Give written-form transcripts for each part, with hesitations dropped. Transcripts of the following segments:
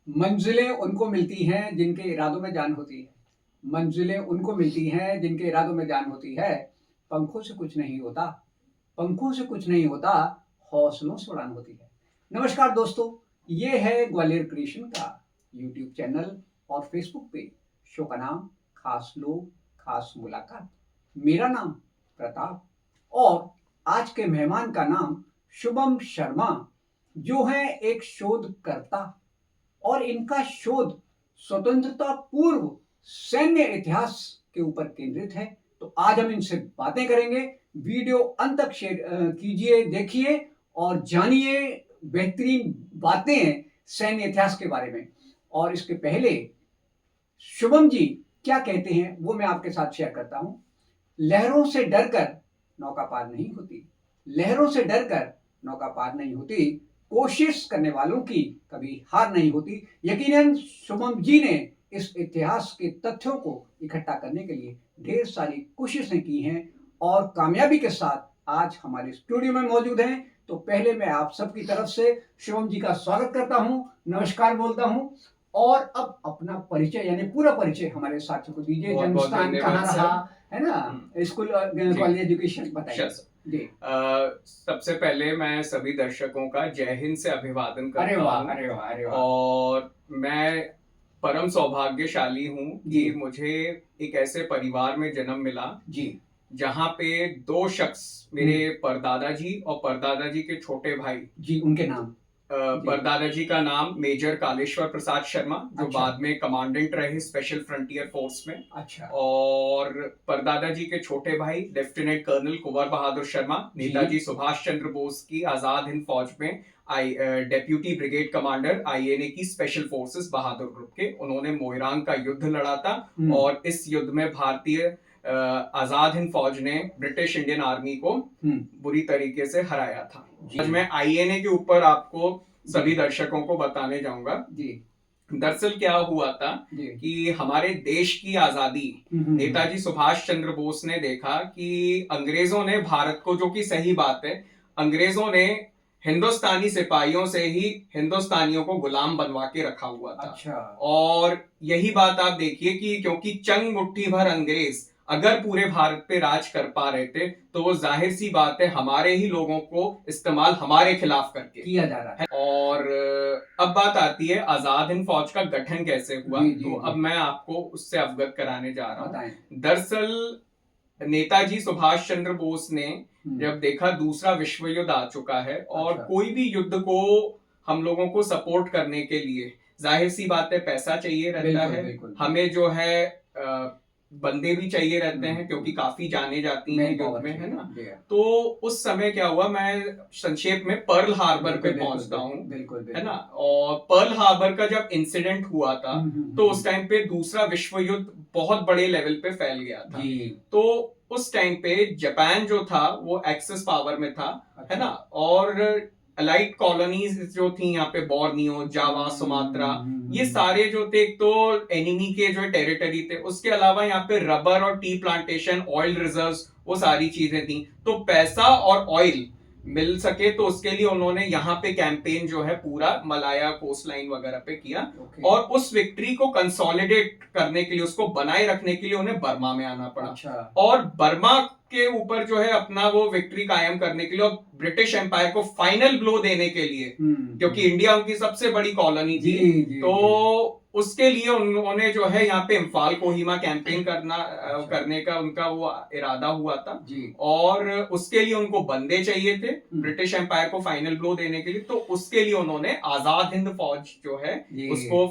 मंजिलें उनको मिलती हैं जिनके इरादों में जान होती है। मंजिलें उनको मिलती हैं जिनके इरादों में जान होती है। पंखों से कुछ नहीं होता, पंखों से कुछ नहीं होता, हौसलों से उड़ान होती है। नमस्कार दोस्तों, ये है ग्वालियर क्रिएशन का यूट्यूब चैनल और फेसबुक पेज। शो का नाम खास लोग खास मुलाकात। मेरा नाम प्रताप और आज के मेहमान का नाम शुभम शर्मा, जो है एक शोधकर्ता और इनका शोध स्वतंत्रता पूर्व सैन्य इतिहास के ऊपर केंद्रित है। तो आज हम इनसे बातें करेंगे। वीडियो अंत तक शेयर कीजिए, देखिए और जानिए बेहतरीन बातें सैन्य इतिहास के बारे में। और इसके पहले शुभम जी क्या कहते हैं वो मैं आपके साथ शेयर करता हूं। लहरों से डरकर नौका पार नहीं होती, लहरों से डरकर नौका पार नहीं होती, कोशिश करने वालों की कभी हार नहीं होती। यकीनन शुभम जी ने इस इतिहास के तथ्यों को इकट्ठा करने के लिए ढेर सारी कोशिशें की हैं और कामयाबी के साथ आज हमारे स्टूडियो में मौजूद हैं। तो पहले मैं आप सबकी तरफ से शुभम जी का स्वागत करता हूं, नमस्कार बोलता हूं। और अब अपना परिचय यानी पूरा परिचय हमारे साथियों को दीजिए। जन्म स्थान कहाँ रहा, है ना, स्कूल कॉलेज एजुकेशन बताइए जी। सबसे पहले मैं सभी दर्शकों का जय हिंद से अभिवादन करता अरे वाह, हूं। अरे वाह, अरे वाह। और मैं परम सौभाग्यशाली हूं कि मुझे एक ऐसे परिवार में जन्म मिला जी, जहां पे दो शख्स, मेरे परदादा जी और परदादा जी के छोटे भाई जी, उनके नाम परदादा जी का नाम मेजर कालेश्वर प्रसाद शर्मा, जो अच्छा। बाद में कमांडेंट रहे स्पेशल फ्रंटियर फोर्स में। अच्छा। और परदादा जी के छोटे भाई लेफ्टिनेंट कर्नल कुंवर बहादुर शर्मा, नेताजी सुभाष चंद्र बोस की आजाद हिंद फौज में डेप्यूटी ब्रिगेड कमांडर आईएनए की स्पेशल फोर्सेस बहादुर ग्रुप के। उन्होंने मोइरांग का युद्ध लड़ा था और इस युद्ध में भारतीय आजाद हिंद फौज ने ब्रिटिश इंडियन आर्मी को बुरी तरीके से हराया था। आज मैं आईएनए के ऊपर आपको सभी दर्शकों को बताने जाऊंगा। दरअसल क्या हुआ था कि हमारे देश की आजादी नेताजी सुभाष चंद्र बोस ने देखा कि अंग्रेजों ने भारत को, जो कि सही बात है, अंग्रेजों ने हिंदुस्तानी सिपाहियों से ही हिंदुस्तानियों को गुलाम बनवा के रखा हुआ था। अच्छा। और यही बात आप देखिए कि क्योंकि चंग मुट्ठी भर अंग्रेज अगर पूरे भारत पे राज कर पा रहे थे तो वो जाहिर सी बात है हमारे ही लोगों को इस्तेमाल हमारे खिलाफ करके किया जा रहा है। और अब बात आती है आजाद हिंद फौज का गठन कैसे हुआ। तो अब मैं आपको उससे अवगत कराने जा रहा हूँ। दरअसल नेताजी सुभाष चंद्र बोस ने जब देखा दूसरा विश्व युद्ध आ चुका है और कोई भी युद्ध को हम लोगों को सपोर्ट करने के लिए जाहिर सी बात है पैसा चाहिए रहता है, हमें जो है बंदे भी चाहिए रहते हैं क्योंकि काफी जाने जाती हैं युद्ध में, है ना। तो उस समय क्या हुआ, मैं संक्षेप में पर्ल हार्बर पे पहुंचता हूँ, है ना। और पर्ल हार्बर का जब इंसिडेंट हुआ था तो उस टाइम पे दूसरा विश्व युद्ध बहुत बड़े लेवल पे फैल गया था। तो उस टाइम पे जापान जो था वो एक्सेस पावर में था, है ना। और अलाइड कॉलोनीज जो थी यहाँ पे, बोर्नियो, जावा, सुमात्रा, ये सारे जो थे, एक तो एनिमी के जो टेरिटरी थे, उसके अलावा यहाँ पे रबर और टी प्लांटेशन, ऑयल रिजर्व्स, वो सारी चीजें थी। तो पैसा और ऑयल मिल सके तो उसके लिए उन्होंने यहाँ पे कैंपेन जो है पूरा मलाया कोस्ट लाइन वगैरह पे किया। और उस विक्ट्री को कंसोलिडेट करने के लिए, उसको बनाए रखने के लिए उन्हें बर्मा में आना पड़ा। और बर्मा के ऊपर जो है अपना वो विक्ट्री कायम करने के लिए और ब्रिटिश एम्पायर को फाइनल ब्लो देने के लिए, क्योंकि इंडिया उनकी सबसे बड़ी कॉलोनी थी, तो उसके लिए उन्होंने जो है यहाँ पे इम्फाल कोहिमा कैंपेन करने का उनका वो इरादा हुआ था। और उसके लिए उनको बंदे चाहिए थे ब्रिटिश एम्पायर को फाइनल ब्लो देने के लिए। तो उसके लिए उन्होंने आजाद हिंद फौज जो है उसको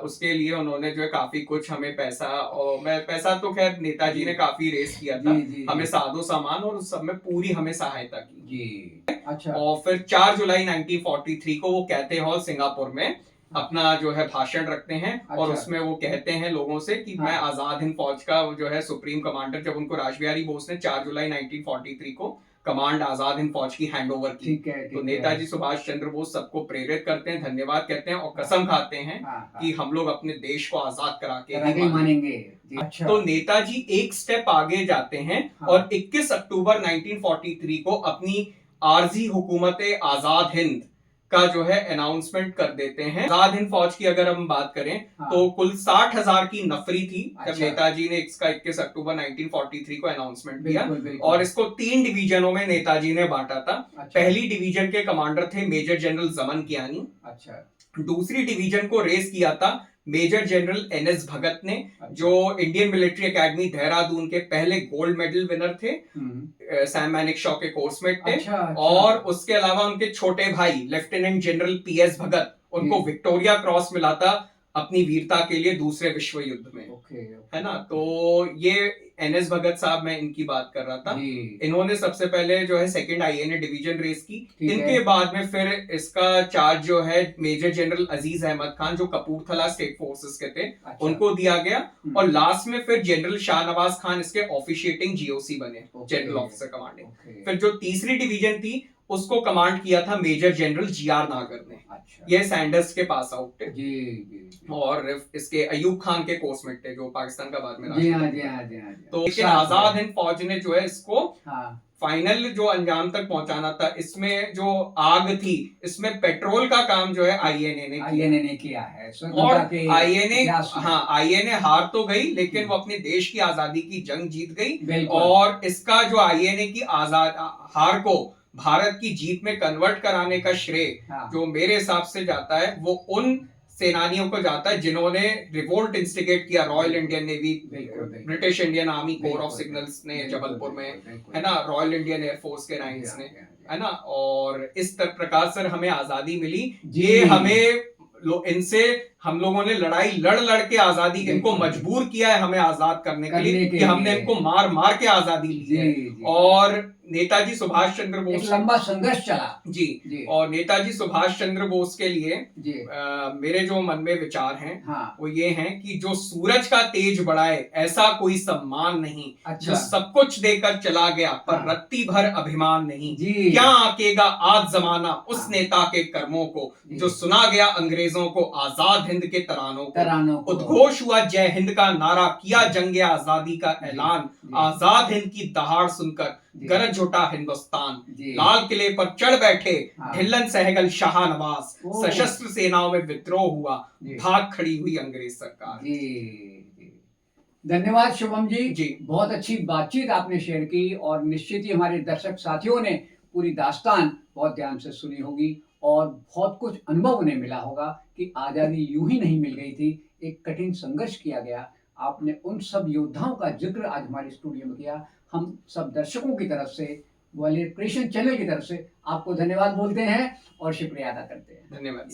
उसके लिए उन्होंने जो है काफी कुछ हमें पैसा, और पैसा तो खैर नेताजी ने काफी रेस किया था, हमें साधो सामान और उस सब में पूरी हमें सहायता की। अच्छा। और फिर 4 जुलाई 1943 को वो कैथे हॉल सिंगापुर में अपना जो है भाषण रखते हैं। अच्छा। और उसमें वो कहते हैं लोगों से कि मैं आजाद हिंद फौज का जो है सुप्रीम कमांडर, जब उनको रासबिहारी बोस ने 4 जुलाई 1943 को कमांड आजाद हिंद फौज की हैंडओवर की। तो नेताजी सुभाष चंद्र बोस सबको प्रेरित करते हैं, धन्यवाद कहते हैं और कसम खाते हैं कि हम लोग अपने देश को आजाद करा के ही मानेंगे। अच्छा। तो नेताजी एक स्टेप आगे जाते हैं और 21 अक्टूबर 1943 को अपनी आरजी हुकूमत आजाद हिंद का जो है अनाउंसमेंट कर देते हैं। आजाद हिंद फौज की अगर हम बात करें हाँ। तो कुल 60,000 की नफरी थी जब अच्छा। नेताजी ने इसका 21 अक्टूबर 1943 को अनाउंसमेंट किया। बिल्कुल, बिल्कुल। और इसको 3 डिवीजनों में नेताजी ने बांटा था। अच्छा। पहली डिवीजन के कमांडर थे मेजर जनरल जमन कियानी। अच्छा। दूसरी डिवीजन को रेस किया था मेजर जनरल एनएस भगत ने, अच्छा। जो इंडियन मिलिट्री एकेडमी देहरादून के पहले गोल्ड मेडल विनर थे, सैम मानेकशॉ के कोर्समेट थे। अच्छा, अच्छा। और उसके अलावा उनके छोटे भाई लेफ्टिनेंट जनरल पीएस भगत, उनको विक्टोरिया क्रॉस मिला था अपनी वीरता के लिए दूसरे विश्व युद्ध में। है ना। तो ये एनएस भगत साहब, मैं इनकी बात कर रहा था। इन्होंने सबसे पहले जो है सेकंड आईएनए डिवीजन रेस की। इनके बाद में फिर इसका चार्ज जो है मेजर जनरल अजीज अहमद खान, जो कपूरथला स्टेट फोर्सेस के थे, अच्छा। उनको दिया गया। और लास्ट में फिर जनरल शाहनवाज खान इसके ऑफिशिएटिंग जीओसी बने, जनरल ऑफिसर कमांडिंग। फिर जो तीसरी डिवीजन थी उसको कमांड किया था मेजर जनरल जीआर नागर ने। अच्छा। ये सैंडर्स के पास आउट थे जी। और इसके अयूब खान के कोर्समेट थे, जो पाकिस्तान का बाद में तो लेकिन आजाद हिंद फौज ने जो है इसको फाइनल जो अंजाम तक पहुंचाना था। इसमें जो आग थी, इसमें पेट्रोल का काम जो है आईएनए ने किया है। और आईएनए हार तो गई, लेकिन वो अपने देश की आजादी की जंग जीत गई। और इसका जो आईएनए की हार को भारत की जीत में कन्वर्ट कराने का श्रेय जो मेरे हिसाब से जाता है, वो उन सेनानियों को जाता है जिन्होंने रिवोल्ट इंस्टिगेट किया। Royal Indian navy, British Indian army core of signals ने जबलपुर में, है ना, रॉयल इंडियन एयरफोर्स के राइन्स ने, है ना। और इस प्रकार से हमें आजादी मिली। ये हमें इनसे हम लोगों ने लड़ाई लड़ के आजादी, इनको मजबूर किया है हमें आजाद करने के लिए कि हमने इनको मार के आजादी ली है। और नेताजी सुभाष चंद्र बोस, लंबा संघर्ष चला जी। और नेताजी सुभाष चंद्र बोस के लिए मेरे जो मन में विचार हैं वो ये हैं कि जो सूरज का तेज बढ़ाए ऐसा कोई सम्मान नहीं। अच्छा। जो सब कुछ देकर चला गया पर रत्ती भर अभिमान नहीं। क्या आकेगा आज जमाना उस नेता के कर्मों को, जो सुना गया अंग्रेजों को आजाद हिंद के तरानों को। उद्घोष हुआ जय हिंद का नारा, किया जंगे आजादी का ऐलान। आजाद हिंद की दहाड़ सुनकर गरज उठा हिंदुस्तान। लाल किले पर चढ़ बैठे ढिल्लन सहगल शाहनवाज। सशस्त्र सेनाओं में विद्रोह हुआ, भाग खड़ी हुई अंग्रेज सरकार। धन्यवाद शुभम जी। बहुत अच्छी बातचीत आपने शेयर की, और निश्चित ही हमारे दर्शक साथियों ने पूरी दास्तान बहुत ध्यान से सुनी होगी और बहुत कुछ अनुभव उन्हें मिला होगा कि आजादी यूं ही नहीं मिल गई थी, एक कठिन संघर्ष किया गया। आपने उन सब योद्धाओं का जिक्र आज हमारे स्टूडियो में किया। हम सब दर्शकों की तरफ से, ग्वालियर क्रिएशन चैनल की तरफ से आपको धन्यवाद बोलते हैं और शुक्रिया अदा करते हैं। धन्यवाद।